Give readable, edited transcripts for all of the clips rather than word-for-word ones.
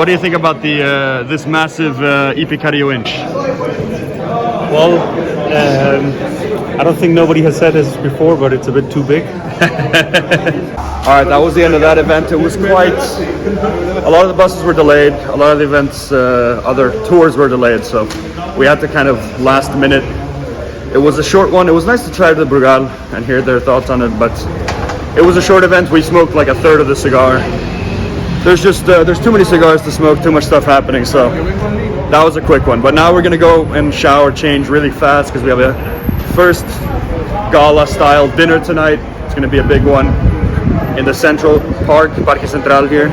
What do you think about the this massive Ipicario inch? Well, I don't think nobody has said this before, but it's a bit too big. All right, that was the end of that event. It was quite. A lot of the buses were delayed. A lot of the events, other tours were delayed. So we had to kind of last minute. It was a short one. It was nice to try the Brugal and hear their thoughts on it, but it was a short event. We smoked like a third of the cigar. There's just there's too many cigars to smoke, too much stuff happening, so that was a quick one. But now we're gonna go and shower, change really fast because we have a first gala style dinner tonight. It's gonna be a big one in the central park, Parque Central here.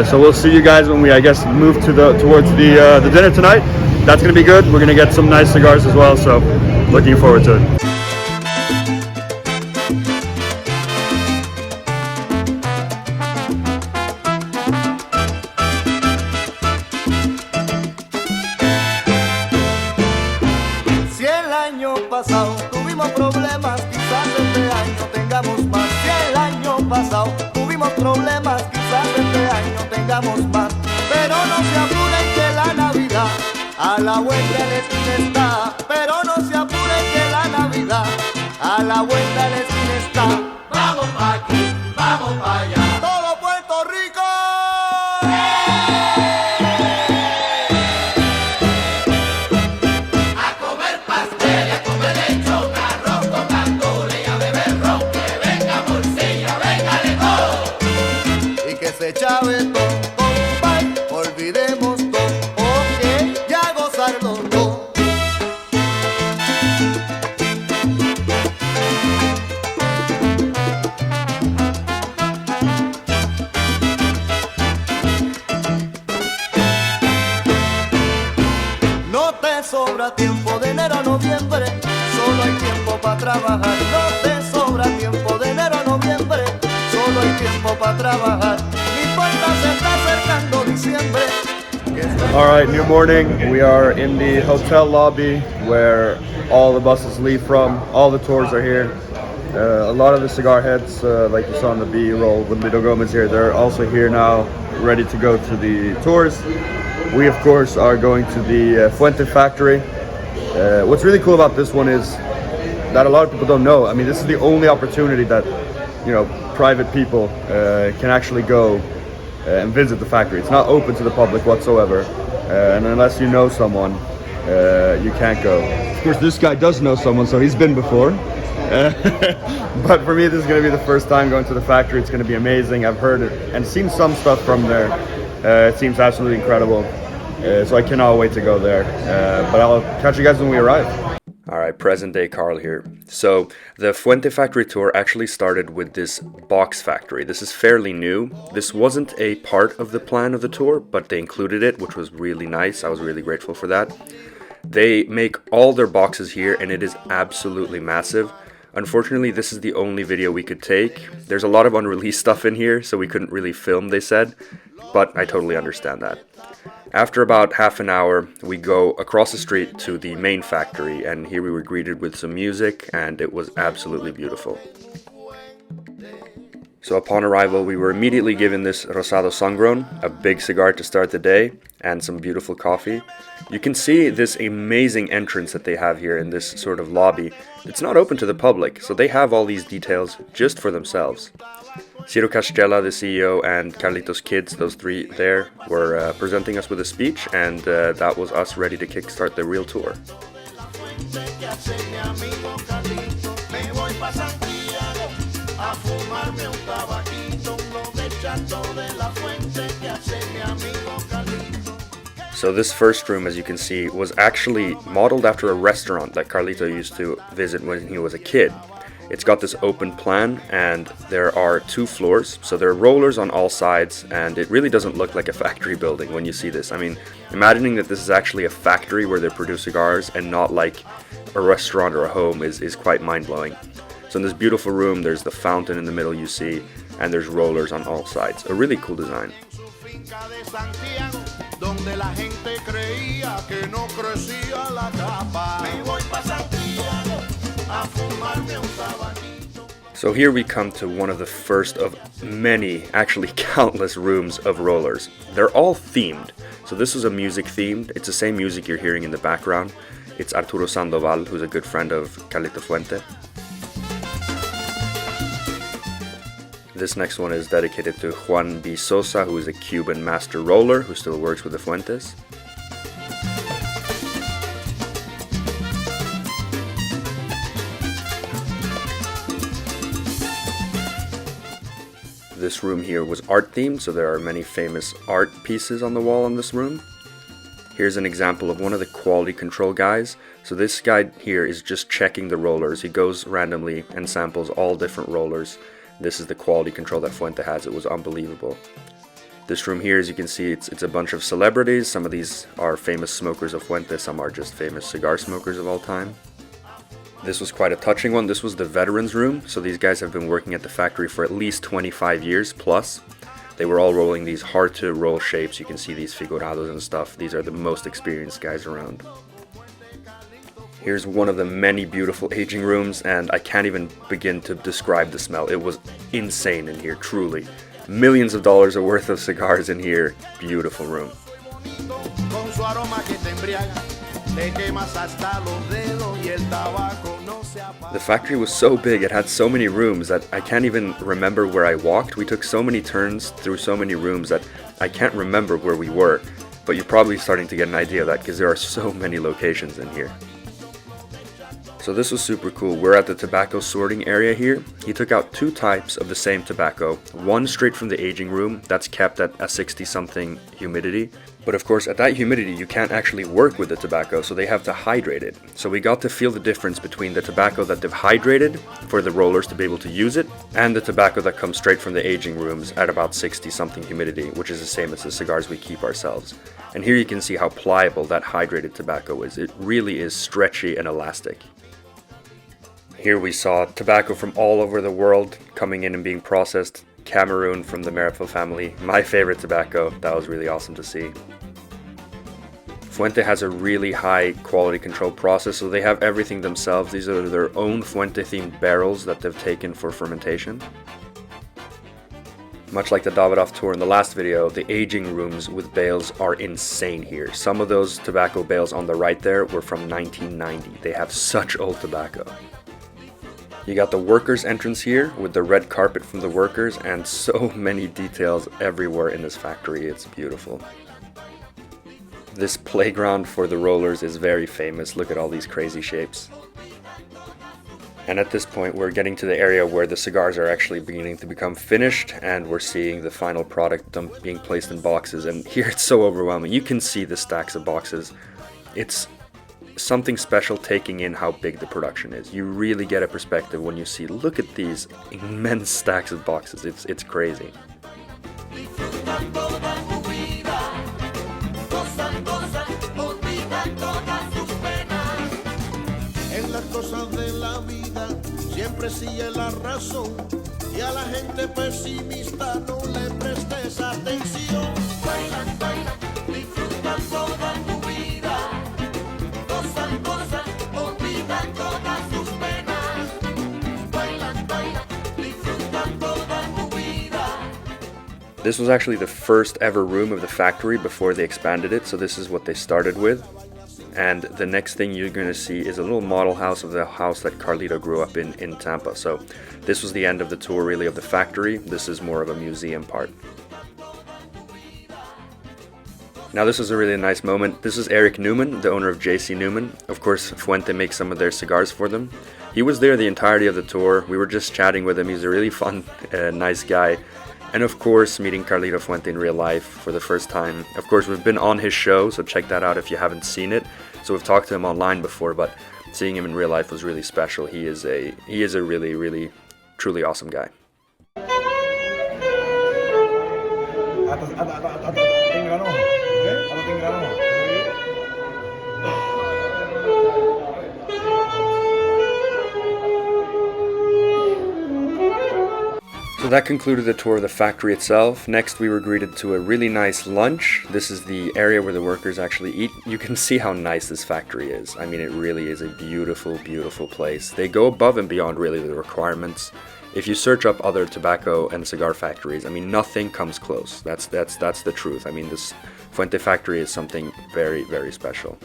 So we'll see you guys when we, I guess, move to towards the dinner tonight. That's gonna be good. We're gonna get some nice cigars as well, so looking forward to it. Pasado tuvimos problemas, quizás este año tengamos más. Si el año pasado tuvimos problemas, quizás este año tengamos más. Pero no se apuren que la Navidad a la vuelta de la esquina está. Pero no se apuren que la Navidad a la vuelta de la esquina está. Vamos pa' aquí, vamos pa' allá. Todo Puerto Rico. Chavetón, compay, olvidemos todo, ok, ya gozarlo todo. No te sobra tiempo de enero a noviembre, solo hay tiempo para trabajar. No te sobra tiempo de enero a noviembre, solo hay tiempo para trabajar. All right, new morning. We are in the hotel lobby where all the buses leave from. All the tours are here. A lot of the cigar heads, like you saw in the B-roll with Lido Gomez here, they're also here now, ready to go to the tours. We, of course, are going to the Fuente factory. What's really cool about this one is that a lot of people don't know. I mean, this is the only opportunity that, you know, private people can actually go and visit the factory. It's not open to the public whatsoever, and unless you know someone, you can't go. Of course, this guy does know someone, so he's been before. But for me, this is going to be the first time going to the factory. It's going to be amazing. I've heard it and seen some stuff from there. It seems absolutely incredible. So I cannot wait to go there. But I'll catch you guys when we arrive. Alright, present day Carl here. So, the Fuente factory tour actually started with this box factory. This is fairly new. This wasn't a part of the plan of the tour, but they included it, which was really nice. I was really grateful for that. They make all their boxes here, and it is absolutely massive. Unfortunately, this is the only video we could take. There's a lot of unreleased stuff in here, so we couldn't really film, they said. But I totally understand that. After about half an hour, we go across the street to the main factory, and here we were greeted with some music, and it was absolutely beautiful. So upon arrival, we were immediately given this Rosado Sangron, a big cigar to start the day, and some beautiful coffee. You can see this amazing entrance that they have here in this sort of lobby. It's not open to the public, so they have all these details just for themselves. Ciro Castella, the CEO, and Carlitos Kids, those three there, were presenting us with a speech, and that was us ready to kickstart the real tour. So this first room, as you can see, was actually modeled after a restaurant that Carlito used to visit when he was a kid. It's got this open plan, and there are 2 floors, so there are rollers on all sides, and it really doesn't look like a factory building when you see this. I mean, imagining that this is actually a factory where they produce cigars and not like a restaurant or a home is quite mind-blowing. So in this beautiful room, there's the fountain in the middle you see, and there's rollers on all sides. A really cool design. So here we come to one of the first of many, actually countless rooms of rollers. They're all themed. So this is a music themed. It's the same music you're hearing in the background. It's Arturo Sandoval, who's a good friend of Carlito Fuente. This next one is dedicated to Juan B. Sosa, who is a Cuban master roller who still works with the Fuentes. This room here was art themed, so there are many famous art pieces on the wall in this room. Here's an example of one of the quality control guys. So this guy here is just checking the rollers. He goes randomly and samples all different rollers. This is the quality control that Fuente has. It was unbelievable. This room here, as you can see, it's a bunch of celebrities. Some of these are famous smokers of Fuente, some are just famous cigar smokers of all time. This was quite a touching one. This was the veterans room. So these guys have been working at the factory for at least 25 years plus. They were all rolling these hard to roll shapes. You can see these figurados and stuff. These are the most experienced guys around. Here's one of the many beautiful aging rooms, and I can't even begin to describe the smell. It was insane in here, truly. Millions of dollars worth of cigars in here. Beautiful room. The factory was so big, it had so many rooms that I can't even remember where I walked. We took so many turns through so many rooms that I can't remember where we were. But you're probably starting to get an idea of that because there are so many locations in here. So this was super cool. We're at the tobacco sorting area here. He took out two types of the same tobacco. One straight from the aging room, that's kept at a 60 something humidity. But of course at that humidity you can't actually work with the tobacco, so they have to hydrate it. So we got to feel the difference between the tobacco that they've hydrated for the rollers to be able to use it, and the tobacco that comes straight from the aging rooms at about 60 something humidity, which is the same as the cigars we keep ourselves. And here you can see how pliable that hydrated tobacco is. It really is stretchy and elastic. Here we saw tobacco from all over the world coming in and being processed. Cameroon from the Meripel family, my favorite tobacco. That was really awesome to see. Fuente has a really high quality control process, so they have everything themselves. These are their own Fuente themed barrels that they've taken for fermentation. Much like the Davidoff tour in the last video, the aging rooms with bales are insane here. Some of those tobacco bales on the right there were from 1990. They have such old tobacco. You got the workers entrance here with the red carpet from the workers and so many details everywhere in this factory. It's beautiful. This playground for the rollers is very famous. Look at all these crazy shapes. And at this point we're getting to the area where the cigars are actually beginning to become finished, and we're seeing the final product being placed in boxes. And here it's so overwhelming. You can see the stacks of boxes. It's something special taking in how big the production is. You really get a perspective when you see, look at these immense stacks of boxes. It's crazy. This was actually the first ever room of the factory before they expanded it, so this is what they started with. And the next thing you're going to see is a little model house of the house that Carlito grew up in Tampa. So this was the end of the tour really of the factory. This is more of a museum part. Now this is a really nice moment. This is Eric Newman, the owner of JC Newman. Of course, Fuente makes some of their cigars for them. He was there the entirety of the tour. We were just chatting with him. He's a really fun, nice guy. And of course, meeting Carlito Fuente in real life for the first time. Of course, we've been on his show, so check that out if you haven't seen it. So we've talked to him online before, but seeing him in real life was really special. He is a really, really, truly awesome guy. So that concluded the tour of the factory itself. Next we were greeted to a really nice lunch. This is the area where the workers actually eat. You can see how nice this factory is. I mean, it really is a beautiful, beautiful place. They go above and beyond really the requirements. if you search up other tobacco and cigar factories, I mean, nothing comes close. That's the truth. I mean, this Fuente factory is something very, very special.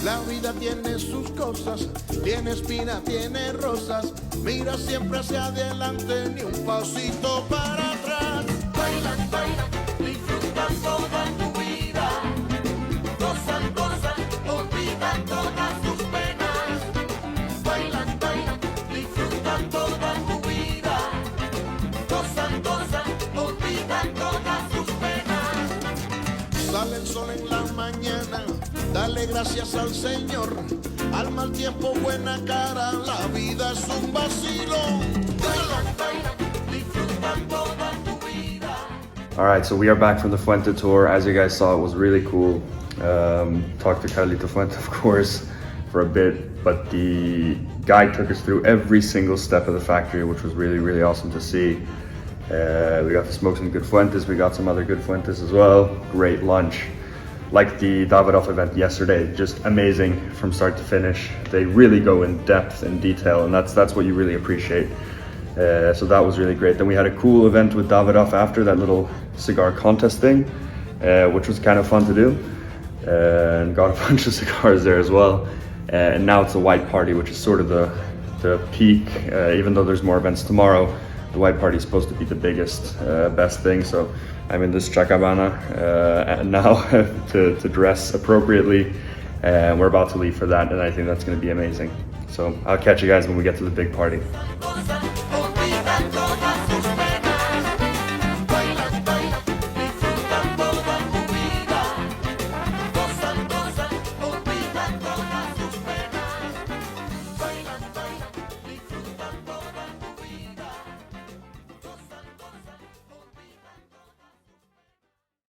La vida tiene sus cosas, tiene espina, tiene rosas. Mira siempre hacia adelante, ni un pasito para atrás. Bailan, bailan, disfrutan toda tu vida. Gozan, gozan, olvidan todas sus penas. Bailan, bailan, disfrutan toda tu vida. Gozan, gozan, olvidan todas sus penas. Sale el sol en la mañana. Dale gracias al Señor, al mal tiempo buena cara, la vida es un vacilón. Bailan, bailan, disfrutan toda tu vida. All right, so we are back from the Fuente tour. As you guys saw, it was really cool. Talked to Carlito Fuente, of course, for a bit, but the guide took us through every single step of the factory, which was really, really awesome to see. We got to smoke some good Fuentes, we got some other good Fuentes as well. Great lunch. Like the Davidoff event yesterday, just amazing from start to finish. They really go in depth and detail, and that's what you really appreciate. So that was really great. Then we had a cool event with Davidoff after, that little cigar contest thing, which was kind of fun to do, and got a bunch of cigars there as well. And now it's a white party, which is sort of the peak, even though there's more events tomorrow. The white party is supposed to be the biggest, best thing. So I'm in this chacabana now to dress appropriately, and we're about to leave for that, and I think that's going to be amazing. So I'll catch you guys when we get to the big party.